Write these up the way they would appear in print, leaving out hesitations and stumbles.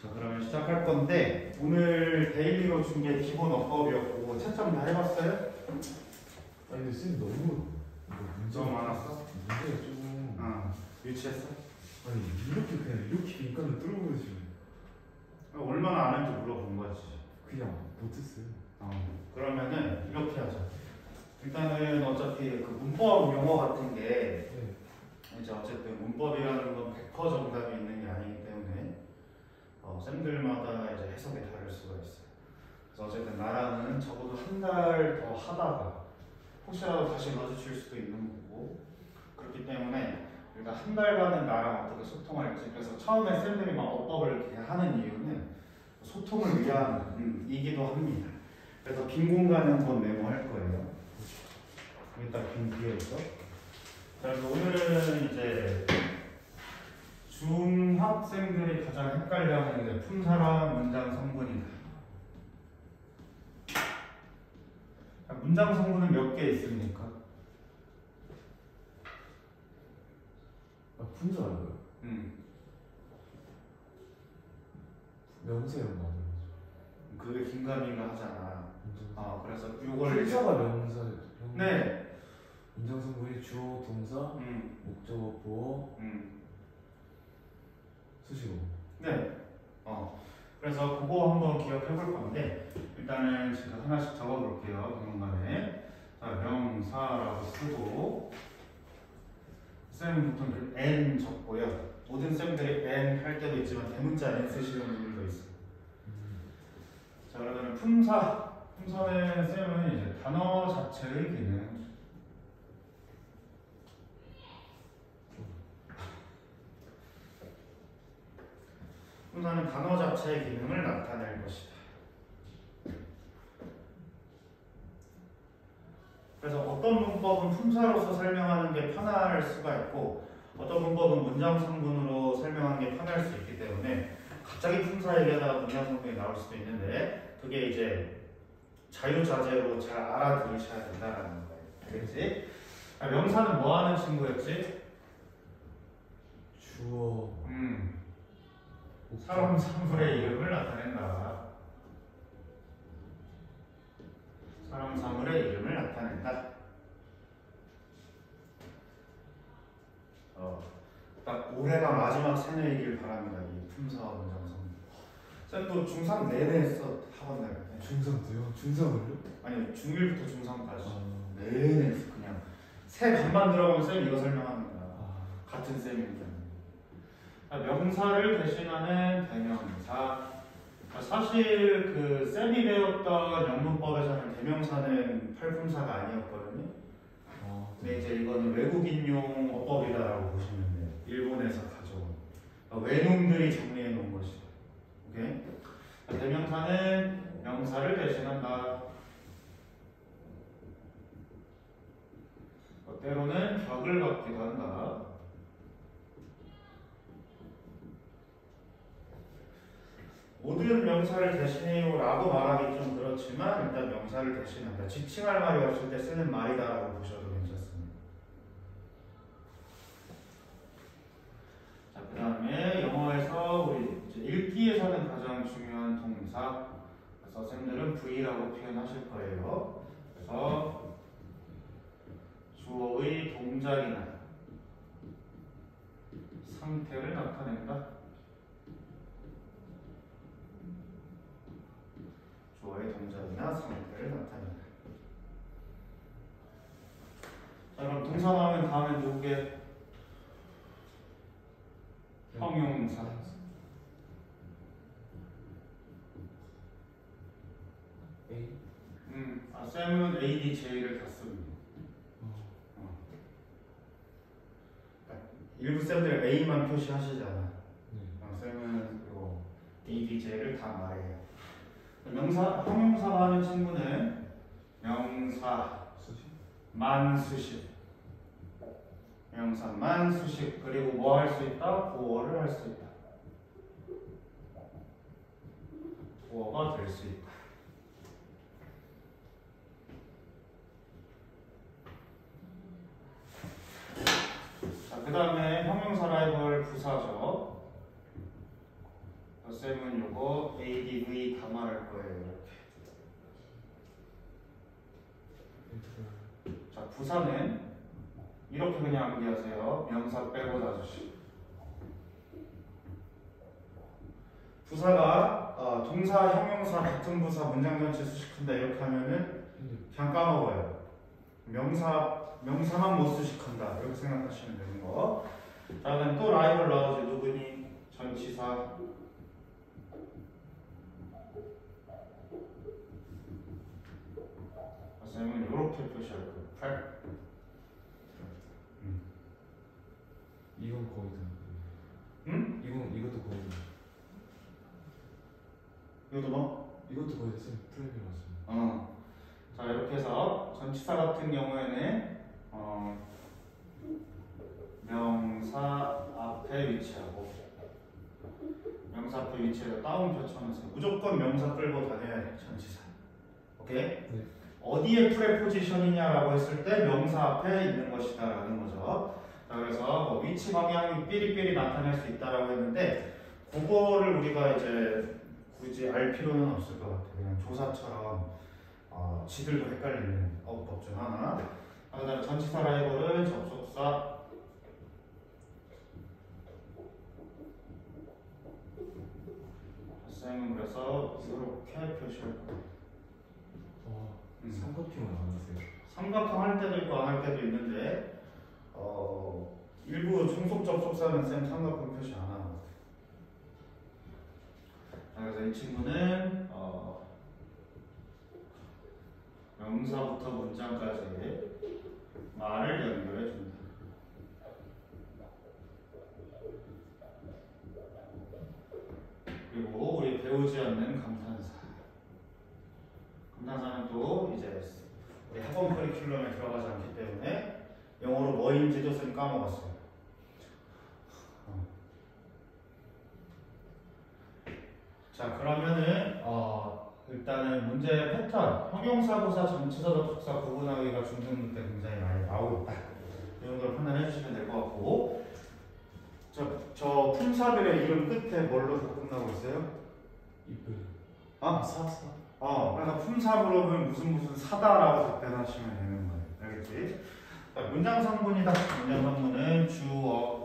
자, 그러면 시작할 건데 오늘 데일리로 준 게 기본 어법이었고 채점 다 해봤어요? 아니 근데 쌤 너무 문제가 많았어? 문제가 조금 유치했어? 아니 이렇게 그냥 이렇게 인간을 뚫어버리지 얼마나 아는지 물어본 거지. 그냥 못했어요. 그러면은 이렇게 하자. 일단은 어차피 그 문법 용어 같은 게 이제 어쨌든 문법이라는 건 100% 정답이 있는 게 아니기 때문에 쌤들마다 이제 해석이 다를 수가 있어요. 그래서 어쨌든 나라는 적어도 한 달 더 하다가 혹시라도 다시 마주칠 수도 있는 거고, 그렇기 때문에 일단 한 달간은 나랑 어떻게 소통할지. 그래서 처음에 쌤들이 막 어법을 이렇게 하는 이유는 소통을 위한 이기도 합니다. 그래서 빈 공간에 한번 메모할 거예요. 여기다 빈 뒤에 있어. 자, 그래서 오늘은 이제 중학생들이 가장 헷갈려하는 게 품사랑 문장 성분이다. 자, 문장 성분은 몇 개 있습니까? 품사 알고요? 명사 이런 거 아니에요? 그게 긴가민가 하잖아. 그래서 요걸 품사가 명사 네. 문장 성분이 주어, 동사, 목적어, 보어, 수식어. 네. 그래서 그거 한번 기억해 볼 건데 일단은 지금 하나씩 적어 볼게요. 동영관에. 자, 명사라고 쓰고 쌤은 보통 N 적고요. 모든 쌤들이 N 할 때도 있지만 대문자 N 쓰시는 분들도 있어요. 자, 그러면 품사는 쌤은 이제 단어 자체의 기능. 품사는 단어 자체의 기능을 나타낼 것이다. 그래서 어떤 문법은 품사로서 설명하는 게 편할 수가 있고 어떤 문법은 문장 성분으로 설명하는 게 편할 수 있기 때문에 갑자기 품사 얘기하다가 문장 성분이 나올 수도 있는데 그게 이제 자유자재로 잘 알아들으셔야 된다는 거예요. 알겠지? 명사는 뭐 하는 친구였지? 주어. 사람 사물의 이름을 나타낸다. 사람 사물의 이름을 나타낸다. 딱 올해가 마지막 새내이길 바랍니다. 이 품사와 문장 성분. 쌤도 중3 내내 했어. 학원 다닐 때. 중3 때요? 중3을요? 아니 중1부터 중3까지 내내 했어. 그냥 새 반만 들어가면 쌤 이거 설명하는 거야. 같은 쌤이니까. 명사를 대신하는 대명사. 사실 그 쌤이 배웠던 영문법에서는 대명사는 팔품사가 아니었거든요. 근데 이제 이거는 외국인용 어법이다라고 보시면 돼요. 일본에서 가져온 외놈들이 정리해 놓은 것이죠. 오케이? 대명사는 명사를 대신한다. 때로는 격을 갖기도 한다. 모든 명사를 대신해요 라고 말하기 좀 그렇지만 일단 명사를 대신한다. 지칭할 말이 없을 때 쓰는 말이다 라고 보셔도 괜찮습니다. 자, 그 다음에 영어에서 우리 이제 읽기에서는 가장 중요한 동사. 그래서 쌤들은 V라고 표현하실 거예요. 그래서 주어의 동작이나 상태를 나타낸다. 주어의 동작이나 상태를 나타낸다. 자, 그럼 동사 나오면 다음에 누구게? 형용사. A? 쌤은 A, D, J를 다 씁니다. 일부 쌤들 A만 표시하시잖아. 쌤은 이거 A, D, J를 다 말해요. 형용사가 하는 친구는 명사, 만, 수식. 명사, 만, 수식. 그리고 뭐 할 수 있다? 보어를 할 수 있다. 보어가 될 수 있다. 자, 그 다음에 형용사라 해볼 부사죠. 쌤은 요거 ADV 다 말할 거예요. 자, 부사는 이렇게 그냥 암기하세요. 명사 빼고 놔주시고. 부사가 동사, 형용사, 같은 부사, 문장 전체 수식한다 이렇게 하면은 그냥 까먹어요. 명사만 못 수식한다 이렇게 생각하시면 되는 거. 자, 그다음 또 라임을 넣어줘. 누구니? 전치사. 쌤은 이렇게 표시할 거예요. 8. 이건 거의 다. 응? 이것도 거의 다. 이것도 뭐? 이것도 거의 쌤 프레임이 맞습니다. 자, 이렇게 해서 전치사 같은 경우에는 명사 앞에 위치하고 명사 앞에 위치해서 다운 펼쳐놓으세요. 무조건 명사 끌고 다녀야 돼. 전치사. 오케이? 네. 어디에 프레포지션이냐라고 했을 때 명사 앞에 있는 것이다 라는 거죠. 자, 그래서 뭐 위치 방향이 삐리삐리 나타낼 수 있다라고 했는데 그거를 우리가 이제 굳이 알 필요는 없을 것 같아요. 그냥 조사처럼 지들도 헷갈리는 어법 중 하나. 그다음에 전치사 라이벌은 접속사. 쌤은 그래서 이렇게 표시할 거예요. 삼각형은 안 하세요? 삼각형 할 때도 있고 안 할 때도 있는데 일부 중속 접속사는 쌤 삼각형 표시 안 하는 것 같아요. 그래서 이 친구는 명사부터 문장까지 말을 연결해 줍니다. 그리고 우리 배우지 않는 감탄사. 감탄사는 또 이제 우리 학원 커리큘럼에 들어가지 않기 때문에 영어로 뭐인지도 쌤 까먹었어요. 자, 그러면은 일단은 문제 패턴, 형용사부사, 전치사, 접속사 구분하기가 중등부 때 굉장히 많이 나오고 있다. 이 정도로 판단해 주시면 될 것 같고, 저 품사들의 이름 끝에 뭘로 다 끝나고 있어요? 이쁘. 사사. 그래서 품사 물어보면 무슨 사다라고 답변하시면 되는 거예요. 알겠지? 자, 문장 성분이다. 문장 성분은 주어.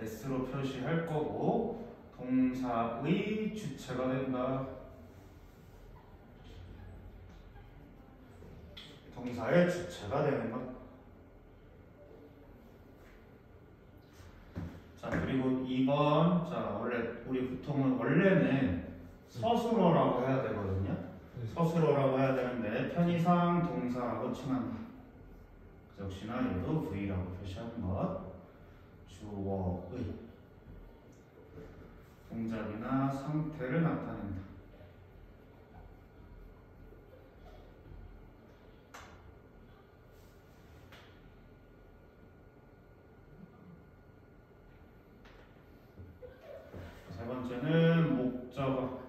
S로 표시할 거고 동사의 주체가 된다. 동사의 주체가 되는 것. 자, 그리고 2번. 자, 우리 보통은 원래는 서술어라고 해야 되거든요. 서술어라고 해야 되는데 편의상 동사라고 칭한다. 역시나 얘도 V라고 표시하는 것. 주어의 동작이나 상태를 나타낸다. 세 번째는 목적어.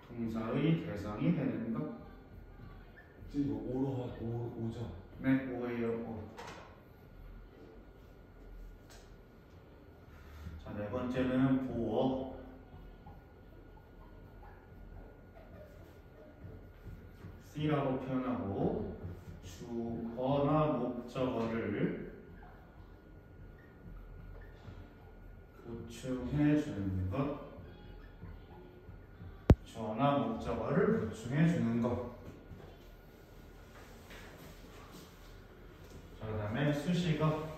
동사의 대상이 되는 것. 이거 오죠? 네, 오예요. 오. 자, 네 번째는 보어. C라고 표현하고 주어나 목적어를 보충해 주는 것. 주어나 목적어를 보충해 주는 것. 그 다음에 수식어.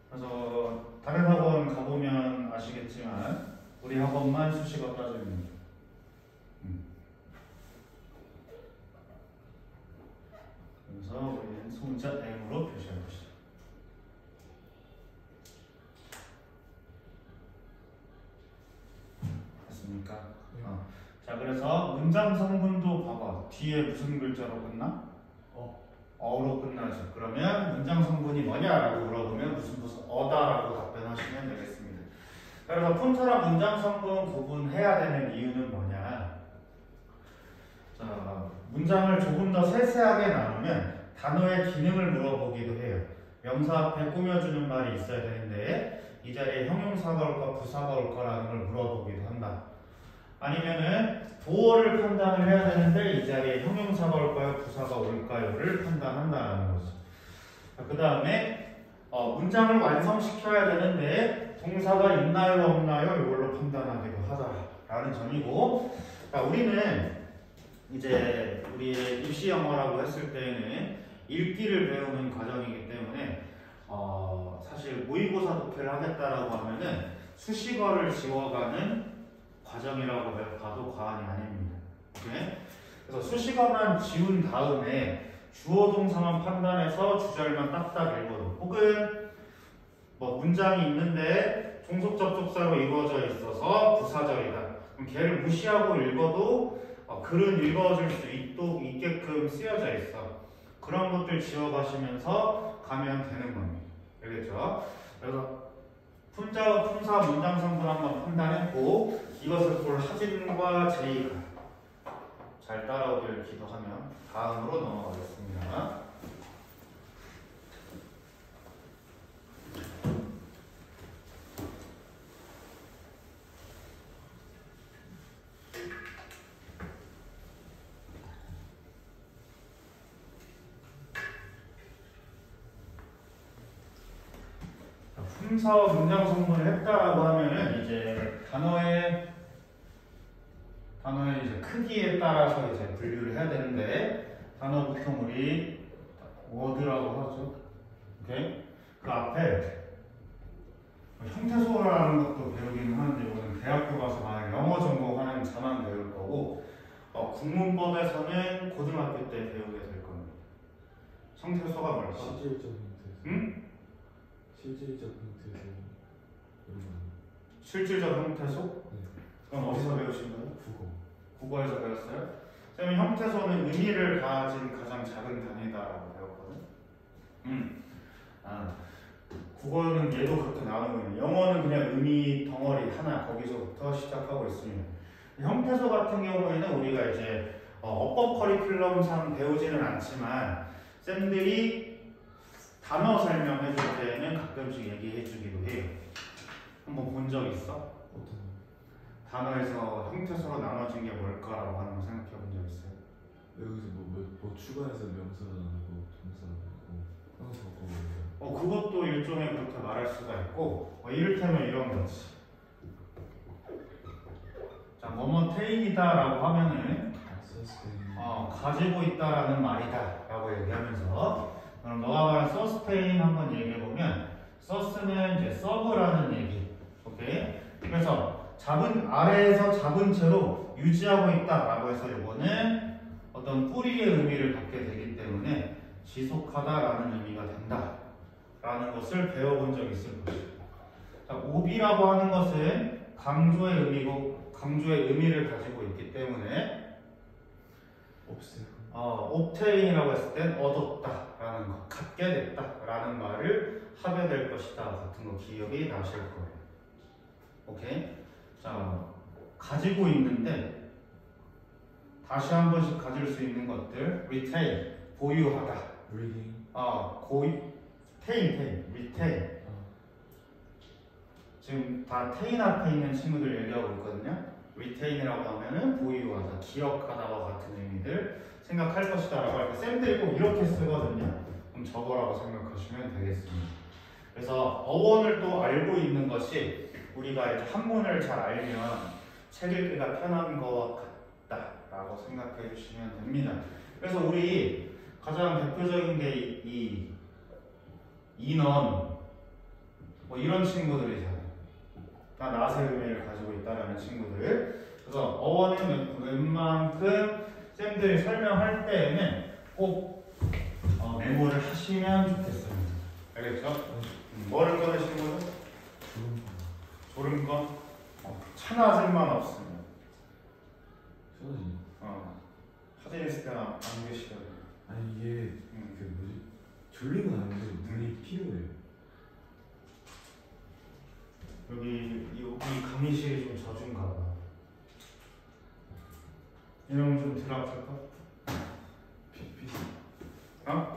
그래서 다른 학원 가보면 아시겠지만 우리 학원만 수식어 따집니다. 그래서 우리는 소문자 M으로 표시할 것이다. 됐습니까? 네. 자, 그래서 문장 성분도 봐봐. 뒤에 무슨 글자로 끝나? 어로 끝나죠. 그러면 문장 성분이 뭐냐라고 물어보면 무슨 어다라고 답변하시면 되겠습니다. 그래서 폰트랑 문장 성분 구분해야 되는 이유는 뭐냐? 문장을 조금 더 세세하게 나누면 단어의 기능을 물어보기도 해요. 명사 앞에 꾸며주는 말이 있어야 되는데 이 자리에 형용사가 올까 부사가 올까라는 걸 물어보기도 한다. 아니면은 보어를 판단을 해야 되는데 이 자리에 형용사가 올까요 부사가 올까요를 판단한다는 거지. 그 다음에 문장을 완성시켜야 되는데 동사가 있나요 없나요 이걸로 판단하기도 하다라는 점이고, 우리는 이제 우리의 입시 영어라고 했을 때는 읽기를 배우는 과정이기 때문에 사실 모의고사 독해를 하겠다라고 하면은 수식어를 지워가는 과정이라고 봐도 과언이 아닙니다. 오케이? 그래서 수식어만 지운 다음에 주어 동사만 판단해서 주절만 딱딱 읽어도, 혹은 뭐 문장이 있는데 종속 접속사로 이루어져 있어서 부사절이다. 그럼 걔를 무시하고 읽어도 글은 읽어질 수 있게끔 쓰여져 있어. 그런 것들 지워가시면서 가면 되는 겁니다. 알겠죠? 그래서 품사 문장 성분 한번 판단했고, 이것을 볼 하진과 제이가 잘 따라오기를 기도하며 다음으로 넘어가겠습니다. 품사 문장 성분을 했다라고 하면은 이제 단어의 이제 크기에 따라서 이제 분류를 해야 되는데, 단어 보통 우리 워드라고 하죠. 오케이? 그 앞에 형태소라는 것도 배우기는 하는데, 이거는 대학교 가서 만약 영어 전공하는 자만 배울 거고, 국문법에서는 고등학교 때 배우게 될 겁니다. 형태소가 뭘까? 실질적 형태소. 응? 실질적 형태소. 실질적 형태소? 네. 그럼 어디서 배우신 거예요? 국어에서 배웠어요? 쌤은 형태소는 의미를 가진 가장 작은 단위다라고 배웠거든. 국어는 얘도 그렇게 나오는 거예요. 영어는 그냥 의미 덩어리 하나 거기서부터 시작하고 있습니다. 형태소 같은 경우에는 우리가 이제 어법 커리큘럼상 배우지는 않지만 쌤들이 단어 설명해 줄 때는 가끔씩 얘기해 주기도 해요. 한번 본 적 있어? 어떤 단어에서 형태소로 나눠진 게 뭘까라고 하는 거 생각해 본 적 있어요? 여기서 뭐 추가해서 명사가 나오고 동사가 나오고 형사고. 그것도 일종의 그렇게 말할 수가 있고, 이를테면 이런 거지. 자, 뭐뭐 태인이다라고 하면은 가지고 있다라는 말이다라고 얘기하면서, 그럼 너가 말한 서스테인 한번 얘기해 보면, 서스는 이제 서브라는 얘기. 오케이? 그래서 아래에서 잡은 채로 유지하고 있다라고 해서 이거는 어떤 뿌리의 의미를 갖게 되기 때문에 지속하다라는 의미가 된다라는 것을 배워본 적이 있을 것입니다. 자, 옵이라고 하는 것은 강조의 의미고 강조의 의미를 가지고 있기 때문에 옵테인이라고 했을 땐 얻었다라는 것, 갖게 됐다라는 말을 하게 될 것이다 같은 거 기억이 나실 거예요. 오케이? 자, 가지고 있는데 다시 한 번씩 가질 수 있는 것들, retain, 보유하다. reading. retain. 지금 다tain 앞에 있는 친구들 얘기하고 있거든요. retain이라고 하면은 보유하다, 기억하다와 같은 의미들 생각할 것이다라고 하니까 쌤들이 꼭 이렇게 쓰거든요. 그럼 저거라고 생각하시면 되겠습니다. 그래서 어원을 또 알고 있는 것이, 우리가 이제 한문을 잘 알면 책 읽기가 편한 것 같다라고 생각해 주시면 됩니다. 그래서 우리 가장 대표적인 게 이 인원, 뭐 이런 친구들이잖아요. 다 낫의 의미를 가지고 있다라는 친구들. 그래서 어원은 웬만큼 쌤들이 설명할 때에는 꼭 메모를 하시면 좋겠습니다. 알겠죠? 뭐를 꺼내시는 거죠? 조름권? 천하질만 없으면. 사진 있을 때는 안 계시더라고요. 아니 이게 졸린 건 아닌데 눈이 피로해요. 여기 강의실이 좀 젖은가 봐. 이런 좀 들어갈까?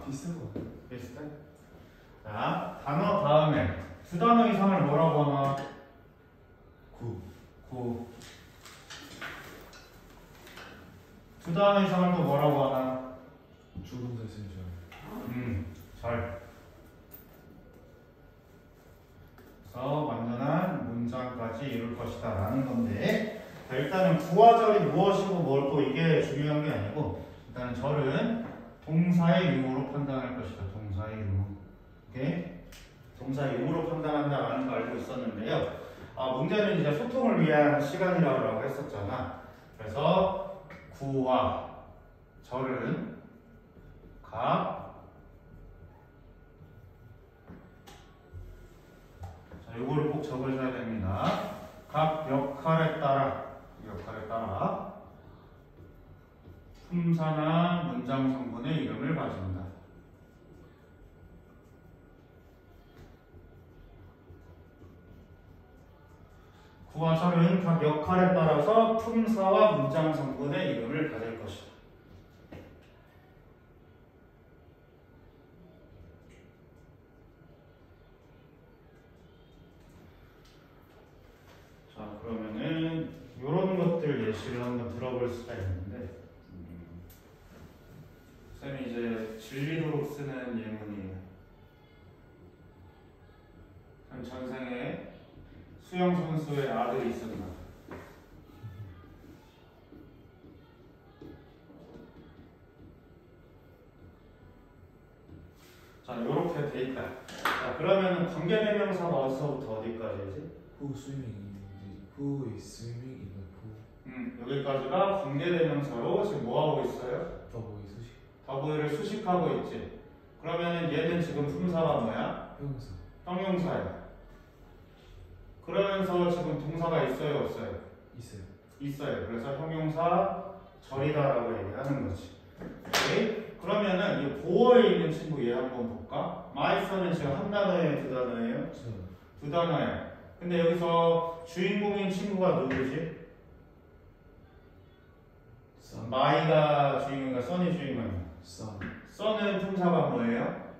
비슷한 거 같아. 비슷해? 자, 단어 다음에 두 단어 이상을 뭐라고 하나? 구. 두 단어 이상을 또 뭐라고 하나? 주동사 쓰는 잘. 그래서 완전한 문장까지 이룰 것이다 라는 건데, 자, 일단은 구와절이 무엇이고 뭘고 이게 중요한 게 아니고, 일단은 절은 동사의 유무로 판단할 것이다. 동사의 유무. 오케이? 동사의 유무로 판단한다라는 거 알고 있었는데요. 문제는 이제 소통을 위한 시간이라고 했었잖아. 그래서 구와 절은 각, 자, 요거를 꼭 적으셔야 됩니다. 각 역할에 따라 품사나 문장 성분의 이름을 가진다. 구와 절은 각 역할에 따라서 품사와 문장 성분의 이름을 가질 것이다. 자, 그러면은 이런 것들 예시를 한번 들어볼 수가 있는데, 쌤이 이제 질리도록 쓰는 예문이에요. 참 전생에 수영 선수의 아들이 있었나? 자, 이렇게 돼 있다. 자, 그러면은 관계대명사가 어디서부터 어디까지지? Who is swimming in the pool? 여기까지가 관계대명사로 지금 뭐 하고 있어요? 더보이 수식. 더보이를 수식하고 있지. 그러면은 얘는 지금 품사가 뭐야? 형용사. 형용사야. 그러면서 지금 동사가 있어요, 없어요? 있어요. 있어요. 그래서 형용사 절이다라고 얘기하는 거지. 오케이? 그러면은 이 보어에 있는 친구 얘 한번 볼까? My son은 지금 한 단어예요, 두 단어예요? 두 단어예요. 근데 여기서 주인공인 친구가 누구지? my가 주인공인가 son이 주인공인가? son은 품사가 뭐예요?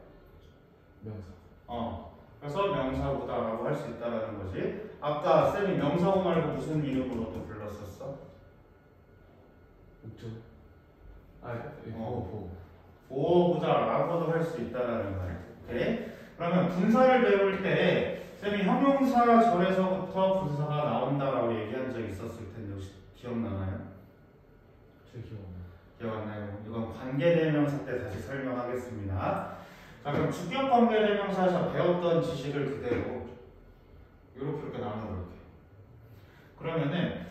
명사. 그래서 명사구다라고 할 수 있다라는 거지. 아까 쌤이 명사구 말고 무슨 이름으로 또 불렀었어? 목적. 보호구다라고도 할 수 있다라는 거야. 오케이? 그러면 분사를 배울 때 쌤이 형용사 절에서부터 분사가 나온다라고 얘기한 적 있었을 텐데 혹시 기억나나요? 기억 안 나요? 이건 관계대명사 때 다시 설명하겠습니다. 자, 그럼 주격 관계대명사에서 배웠던 지식을 그대로 이렇게 나눠볼게요. 그러면은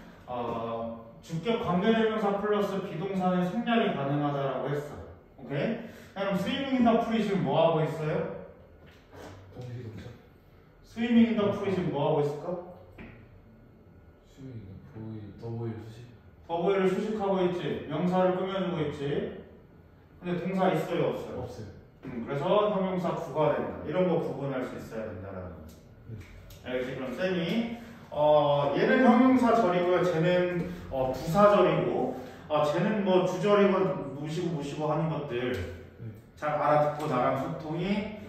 주격 관계대명사 플러스 비동사는 생략이 가능하다라고 했어. 오케이? 그럼 스위밍 인 더 풀이 지금 뭐 하고 있어요? 동사. 스위밍 인 더 풀이 지금 뭐 하고 있을까? 더보이 수식. 더보이를 수식하고 있지. 명사를 꾸며주고 있지. 근데 동사 있어요, 없어요? 없어요. 그래서 형용사 구가 된다. 이런 거 구분할 수 있어야 된다라는 거지. 알겠지? 그럼 쌤이 얘는 형용사 절이고요. 쟤는 부사절이고, 쟤는 뭐 주절이고 무시고 하는 것들 잘 알아듣고 나랑 소통이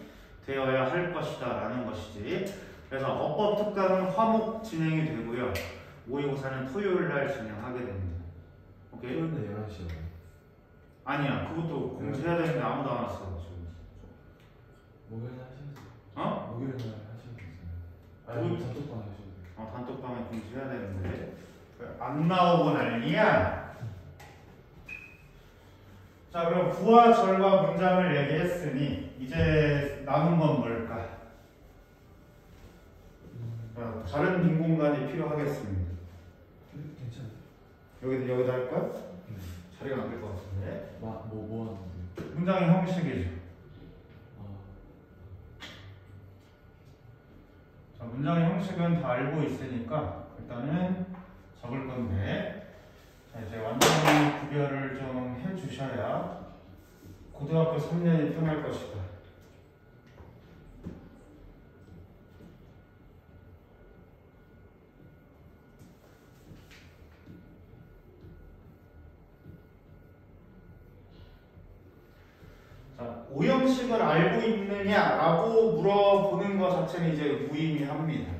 되어야 할 것이다라는 것이지. 그래서 어법 특강은 화목 진행이 되고요. 모의고사는 토요일 날 진행하게 됩니다. 오케이? 토요일날 11시요. 아니야, 그것도 공지해야 되는데 아무도 안 왔어. 목요일날 하시면 돼요. 목요일날 하시면 되잖아요. 단톡방 하셔도 돼요. 단톡방에 공지해야 되는데 안 나오고 난리야. 자, 그럼 구와 절과 문장을 얘기했으니 이제 남은 건 뭘까? 다른 빈 공간이 필요하겠습니다. 괜찮아요. 여기다 할 거야? 자리가 안 될 것 같은데. 뭐 하는데? 문장의 형식이죠. 자, 문장의 형식은 다 알고 있으니까 일단은 적을 건데, 자, 이제 완전히 구별을 좀 해주셔야 고등학교 3년이 편할 것이다. 자, 오형식을 알고 있느냐라고 물어보는 것 자체는 이제 무의미합니다.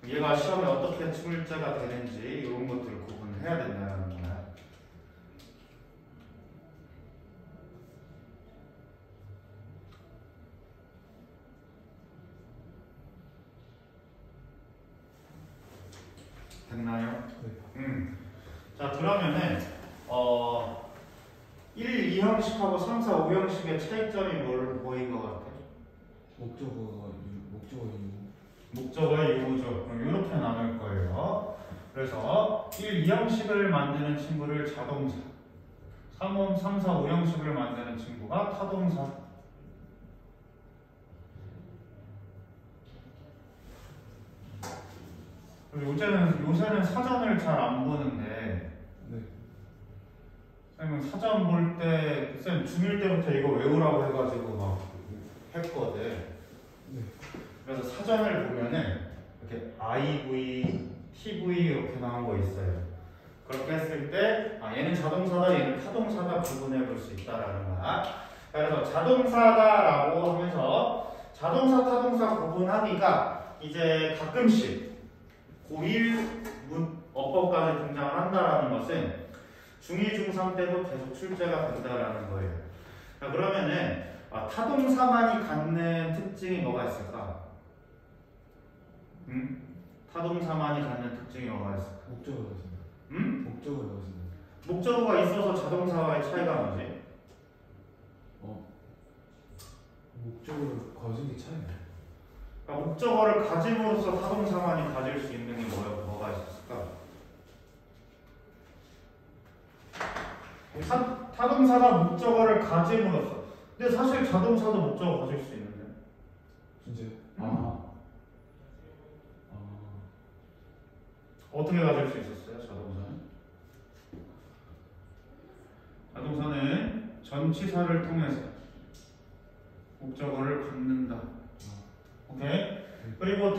얘가 시험에 어떻게 출제가 되는지 이런 것들을 구분해야 된다는 거야. 됐나요? 네. 자, 그러면은 1, 2형식하고 3, 4, 5형식의 차이점이 뭘 보인 것 같아? 목적어의 유무죠. 그럼 이렇게 나눌 거예요. 그래서 1, 2형식을 만드는 친구를 자동사, 3, 4, 5형식을 만드는 친구가 타동사. 요새는 사전을 잘 안 보는데, 네. 쌤은 사전 볼 때, 쌤 중1 때부터 이거 외우라고 해가지고 막 했거든. 네. 그래서 사전을 보면은 이렇게 IV, TV 이렇게 나온 거 있어요. 그렇게 했을 때, 얘는 자동사다, 얘는 타동사다 구분해 볼 수 있다라는 거야. 그래서 자동사다라고 하면서 자동사, 타동사 구분하기가 이제 가끔씩 고1 어법까지 등장을 한다라는 것은 중2, 중3 때도 계속 출제가 된다라는 거예요. 자, 그러면은 타동사만이 갖는 특징이 뭐가 있을까? 타동사만이 갖는 특징이 뭐가 있을까? 목적어가 있습니다. 목적어가 있습니다. 목적어가 있어서 자동사와의 차이가 뭐지? 목적어를 가진 게 차이나요? 그러니까 목적어를 가짐으로써 타동사만이 가질 수 있는 게 뭐가 있을까? 타동사가 목적어를 가짐으로써. 근데 사실 자동사도 목적어 가질 수 있는데. 진짜요? 어떻게 가질 수 있었어요, 자동사는? 자동사는 전치사를 통해서 목적어를 갖는다. 오케이? 그리고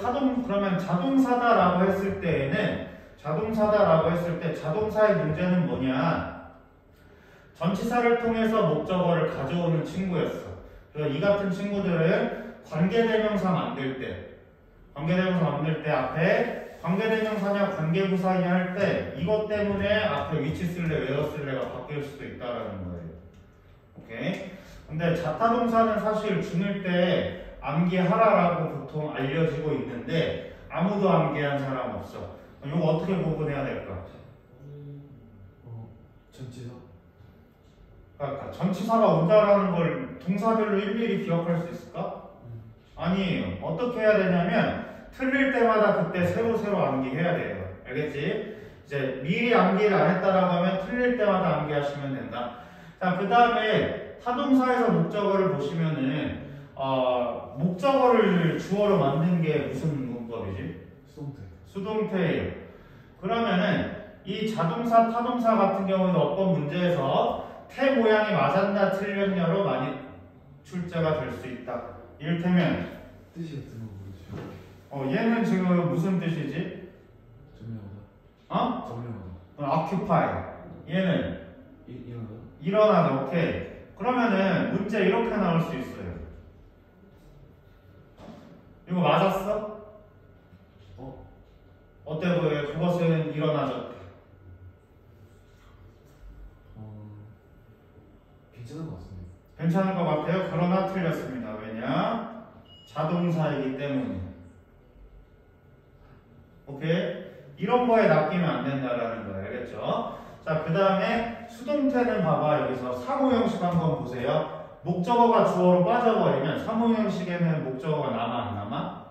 그러면 자동사다라고 했을 때에는, 자동사다라고 했을 때 자동사의 문제는 뭐냐? 전치사를 통해서 목적어를 가져오는 친구였어. 그래서 이 같은 친구들은 관계대명사 만들 때 앞에 관계대명사냐 관계부사냐 할 때 이것 때문에 앞에 위치 쓸래 웨어 쓸래가 바뀔 수도 있다라는 거예요. 오케이? 근데 자타동사는 사실 중1 때 암기하라라고 보통 알려지고 있는데 아무도 암기한 사람 없어. 이거 어떻게 구분해야 될까? 전치사? 그러니까 전치사가 온다라는 걸 동사별로 일일이 기억할 수 있을까? 아니에요. 어떻게 해야 되냐면 틀릴 때마다 그때 새로 암기해야 돼요. 알겠지? 이제 미리 암기를 안 했다라고 하면 틀릴 때마다 암기하시면 된다. 자, 그 다음에 타동사에서 목적어를 보시면은 목적어를 주어로 만든 게 무슨 문법이지? 수동태예요. 그러면은 이 자동사, 타동사 같은 경우에도 어떤 문제에서 태 모양이 맞았나 틀렸냐로 많이 출제가 될 수 있다. 이를테면 뜻이 같은 거 모르죠. 얘는 지금 무슨 뜻이지? 점령하다. occupy. 얘는 일어나다. 오케이. 그러면은 문제 이렇게 나올 수 있어요. 이거 맞았어? 어때 보여요? 그것은 일어나졌대. 괜찮은 것 같습니다. 괜찮을 것 같아요. 그러나 틀렸습니다. 왜냐? 자동사이기 때문에. 오케이? 이런 거에 낚이면 안 된다라는 거예요. 알겠죠? 자, 그 다음에 수동태는 봐봐. 여기서 사무형식 한번 보세요. 목적어가 주어로 빠져버리면 사무형식에는 목적어가 남아 안 남아?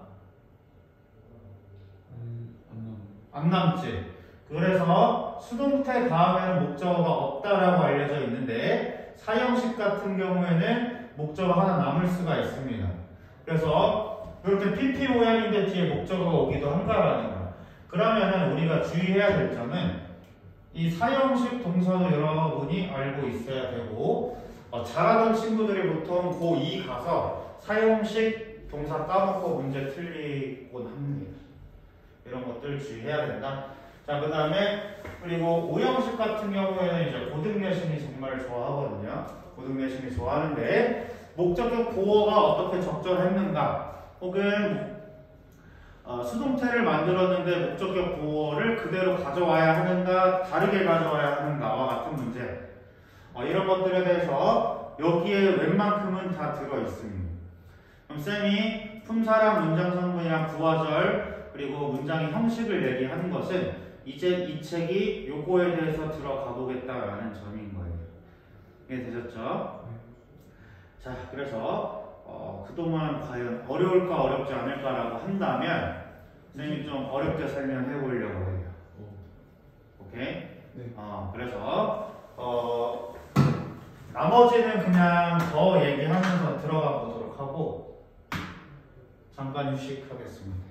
안 남지. 그래서 수동태 다음에는 목적어가 없다라고 알려져 있는데 사형식 같은 경우에는 목적어 하나 남을 수가 있습니다. 그래서 이렇게 PP 모양인데 뒤에 목적어가 오기도 한다라는 거야. 그러면은 우리가 주의해야 될 점은 이 사형식 동사도 여러분이 알고 있어야 되고 잘하던 친구들이 보통 고2 가서 사형식 동사 까먹고 문제 틀리곤 합니다. 이런 것들 주의해야 된다. 자, 그 다음에 그리고 오형식 같은 경우에는 이제 고등 내신이 정말 좋아하거든요. 고등 내신이 좋아하는데 목적격 보어가 어떻게 적절했는가, 혹은 수동태를 만들었는데 목적격 보어를 그대로 가져와야 하는가, 다르게 가져와야 하는가와 같은 문제. 이런 것들에 대해서 여기에 웬만큼은 다 들어있습니다. 그럼 쌤이 품사랑 문장 성분이랑 부화절 그리고 문장의 형식을 얘기하는 것은 이제 이 책이 요거에 대해서 들어가 보겠다라는 점인 거예요. 이해되셨죠? 자, 그래서 그동안 과연 어려울까 어렵지 않을까라고 한다면 선생님이 좀 어렵게 설명해 보려고 해요. 오케이? 네. 그래서 나머지는 그냥 더 얘기하면서 들어가 보도록 하고 잠깐 휴식하겠습니다.